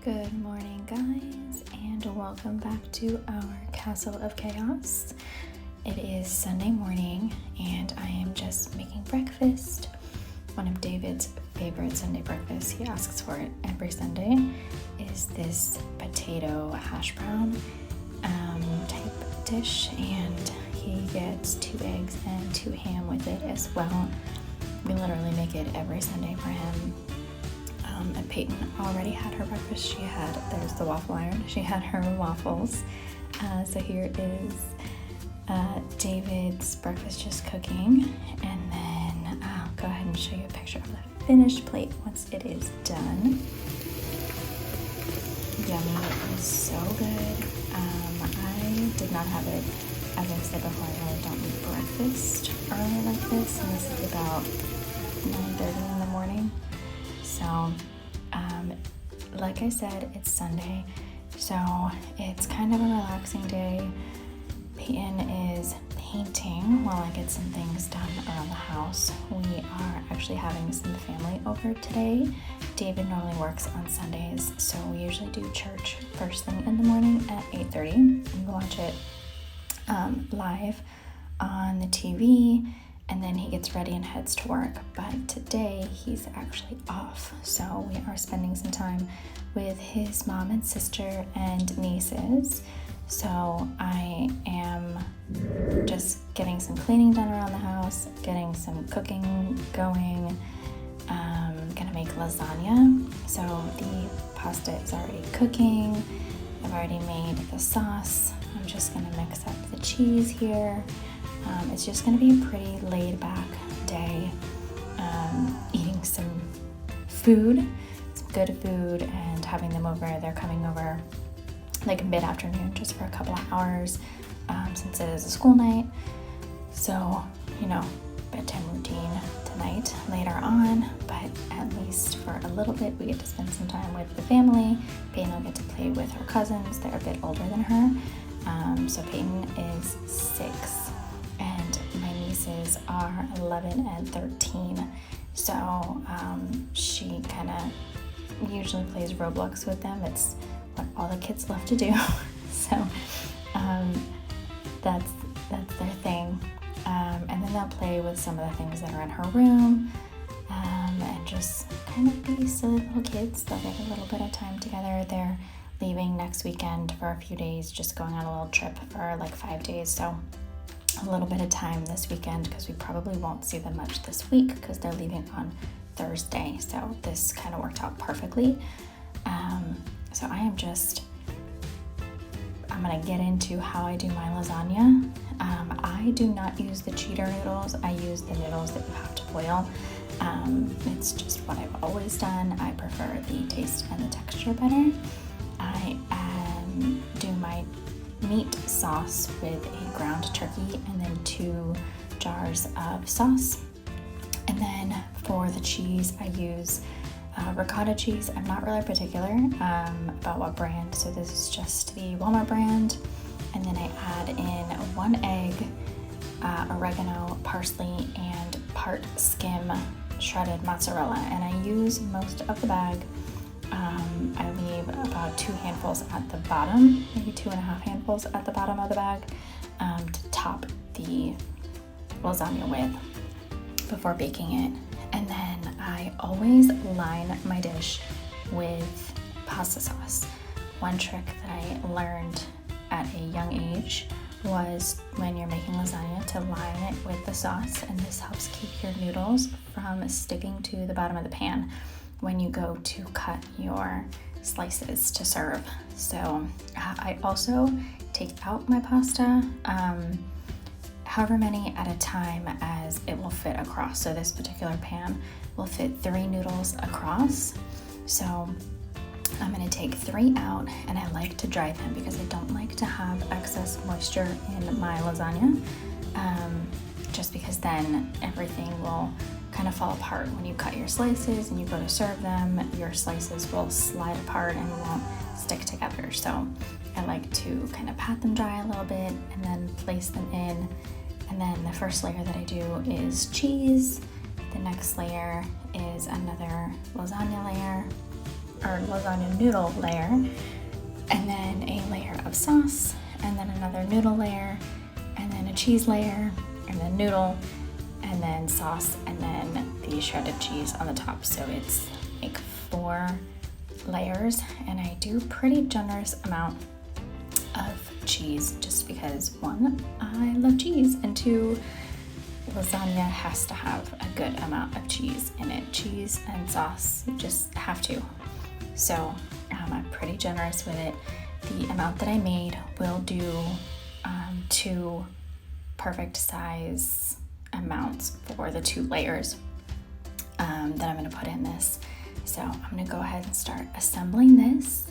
Good morning, guys, and welcome back to our Castle of Chaos. It is Sunday morning, and I am just making breakfast. One of David's favorite Sunday breakfasts, he asks for it every Sunday, is this potato hash brown type dish, and he gets 2 eggs and 2 ham with it as well. We literally make it every Sunday for him. And Peyton already had her breakfast. There's the waffle iron. She had her waffles. So here is David's breakfast just cooking. And then I'll go ahead and show you a picture of the finished plate once it is done. Yummy. It is so good. I did not have it, as I said before, I really don't eat breakfast early like this. And this is about 9:30 in the morning. So, like I said, it's Sunday, so it's kind of a relaxing day. Peyton is painting while I get some things done around the house. We are actually having some family over today. David normally works on Sundays, so we usually do church first thing in the morning at 8:30. We watch it live on the TV. And then he gets ready and heads to work. But today he's actually off. So we are spending some time with his mom and sister and nieces. So I am just getting some cleaning done around the house, getting some cooking going. Gonna make lasagna. So the pasta is already cooking. I've already made the sauce. I'm just gonna mix up the cheese here. It's just going to be a pretty laid back day, eating some food, some good food, and having them over. They're coming over like mid-afternoon just for a couple of hours since it is a school night. So, bedtime routine tonight later on, but at least for a little bit we get to spend some time with the family. Peyton will get to play with her cousins. They're a bit older than her. So Peyton is 6. And my nieces are 11 and 13. So she kind of usually plays Roblox with them. It's what all the kids love to do. So that's their thing. And then they'll play with some of the things that are in her room and just kind of be silly little kids. They'll get a little bit of time together. They're leaving next weekend for a few days, just going on a little trip for like 5 days. So a little bit of time this weekend because we probably won't see them much this week because they're leaving on Thursday. So this kind of worked out perfectly. So I'm going to get into how I do my lasagna. I do not use the cheater noodles. I use the noodles that you have to boil. It's just what I've always done. I prefer the taste and the texture better. I do my meat sauce with a ground turkey and then 2 jars of sauce. And then for the cheese, I use ricotta cheese. I'm not really particular about what brand, so this is just the Walmart brand. And then I add in 1 egg, oregano, parsley, and part skim shredded mozzarella. And I use most of the bag. I leave about 2 handfuls at the bottom, maybe 2.5 handfuls at the bottom of the bag to top the lasagna with before baking it. And then I always line my dish with pasta sauce. One trick that I learned at a young age was when you're making lasagna to line it with the sauce, and this helps keep your noodles from sticking to the bottom of the pan when you go to cut your slices to serve. So I also take out my pasta however many at a time as it will fit across. So this particular pan will fit 3 noodles across. So I'm going to take 3 out, and I like to dry them because I don't like to have excess moisture in my lasagna, just because then everything will kind of fall apart when you cut your slices and you go to serve them. Your slices will slide apart and won't stick together. So I like to kind of pat them dry a little bit and then place them in. And then the first layer that I do is cheese. The next layer is another lasagna layer, or lasagna noodle layer, and then a layer of sauce, and then another noodle layer, and then a cheese layer, and then noodle, and then sauce, and then the shredded cheese on the top. So it's like 4 layers, and I do pretty generous amount of cheese just because 1, I love cheese, and 2, lasagna has to have a good amount of cheese in it. Cheese and sauce just have to. So I'm pretty generous with it. The amount that I made will do 2 perfect size amounts for the 2 layers that I'm going to put in this. So I'm going to go ahead and start assembling this.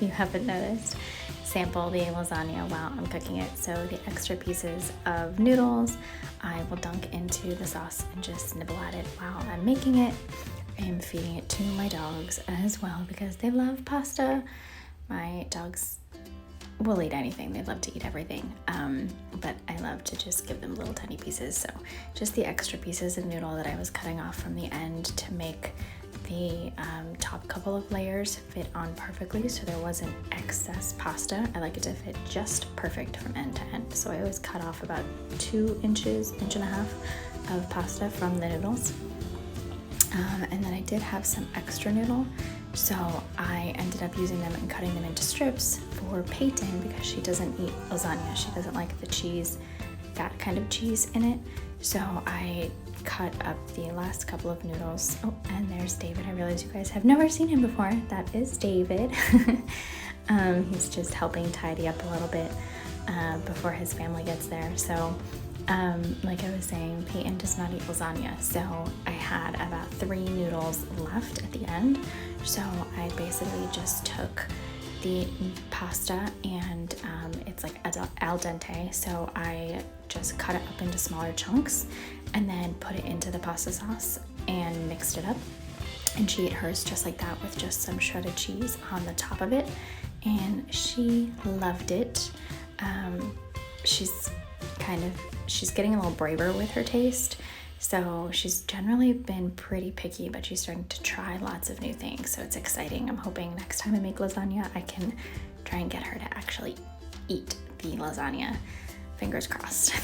you haven't noticed, sample the lasagna while I'm cooking it. So the extra pieces of noodles, I will dunk into the sauce and just nibble at it while I'm making it. I'm feeding it to my dogs as well because they love pasta. My dogs will eat anything. They love to eat everything. But I love to just give them little tiny pieces. So just the extra pieces of noodle that I was cutting off from the end to make the top couple of layers fit on perfectly, so there wasn't excess pasta. I like it to fit just perfect from end to end. So I always cut off about 2 inches, inch and a half of pasta from the noodles. And then I did have some extra noodle, so I ended up using them and cutting them into strips for Peyton because she doesn't eat lasagna. She doesn't like the cheese, that kind of cheese in it. So I cut up the last couple of noodles. Oh, and there's David. I realize you guys have never seen him before. That is David. He's just helping tidy up a little bit before his family gets there. So like I was saying, Peyton does not eat lasagna, so I had about 3 noodles left at the end. So I basically just took the pasta and it's like al dente, so I just cut it up into smaller chunks and then put it into the pasta sauce and mixed it up. And she ate hers just like that with just some shredded cheese on the top of it, and she loved it. She's getting a little braver with her taste, so she's generally been pretty picky, but she's starting to try lots of new things, so it's exciting. I'm hoping next time I make lasagna I can try and get her to actually eat the lasagna. Fingers crossed.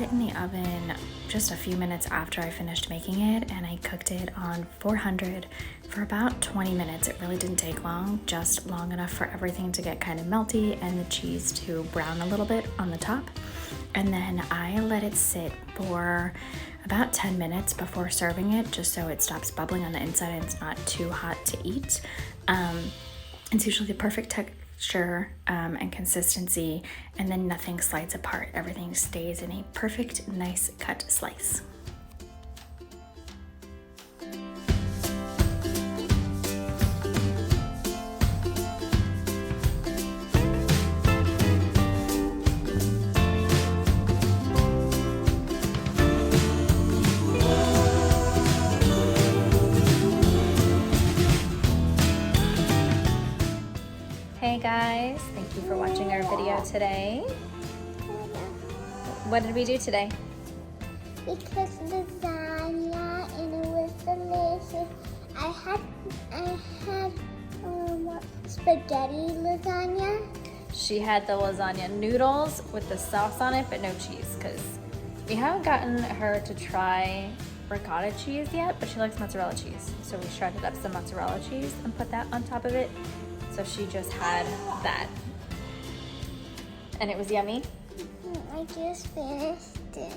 In the oven just a few minutes after I finished making it, and I cooked it on 400 for about 20 minutes. It really didn't take long, just long enough for everything to get kind of melty and the cheese to brown a little bit on the top. And then I let it sit for about 10 minutes before serving it, just so it stops bubbling on the inside and it's not too hot to eat. It's usually the perfect texture and consistency, and then nothing slides apart. Everything stays in a perfect, nice cut slice. Hey guys, thank you for watching our video today. What did we do today? We cooked lasagna and it was delicious. I had spaghetti lasagna. She had the lasagna noodles with the sauce on it, but no cheese, because we haven't gotten her to try ricotta cheese yet, but she likes mozzarella cheese. So we shredded up some mozzarella cheese and put that on top of it. So she just had that. And it was yummy? I just finished it.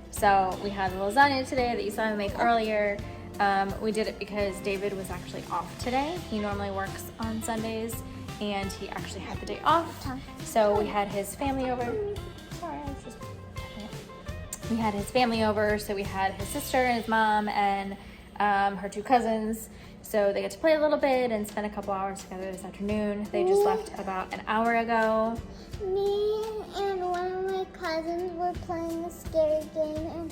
So we had the lasagna today that you saw me make earlier. We did it because David was actually off today. He normally works on Sundays, and he actually had the day off. So we had his family over. Sorry, I was just... We had his family over, so we had his sister and his mom and her 2 cousins. So they get to play a little bit and spend a couple hours together this afternoon. They just left about an hour ago. Me and one of my cousins were playing a scary game,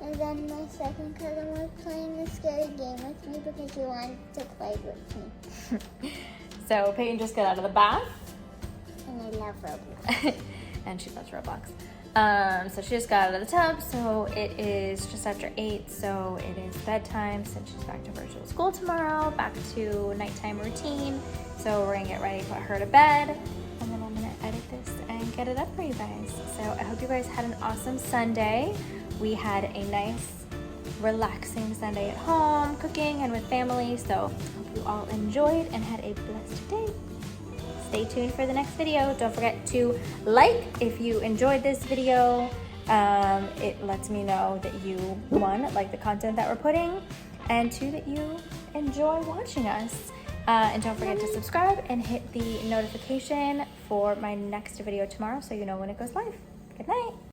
and then my second cousin was playing a scary game with me because she wanted to play with me. So Peyton just got out of the bath. And I love Roblox. And she loves Roblox. So she just got out of the tub, so it is just after 8, so it is bedtime since she's back to virtual school tomorrow, back to nighttime routine. So we're gonna get ready to put her to bed, and then I'm gonna edit this and get it up for you guys. So I hope you guys had an awesome Sunday. We had a nice relaxing Sunday at home, cooking and with family. So hope you all enjoyed and had a blessed day. Stay tuned for the next video. Don't forget to like if you enjoyed this video. It lets me know that you, one, like the content that we're putting, and two, that you enjoy watching us. And don't forget to subscribe and hit the notification for my next video tomorrow so you know when it goes live. Good night.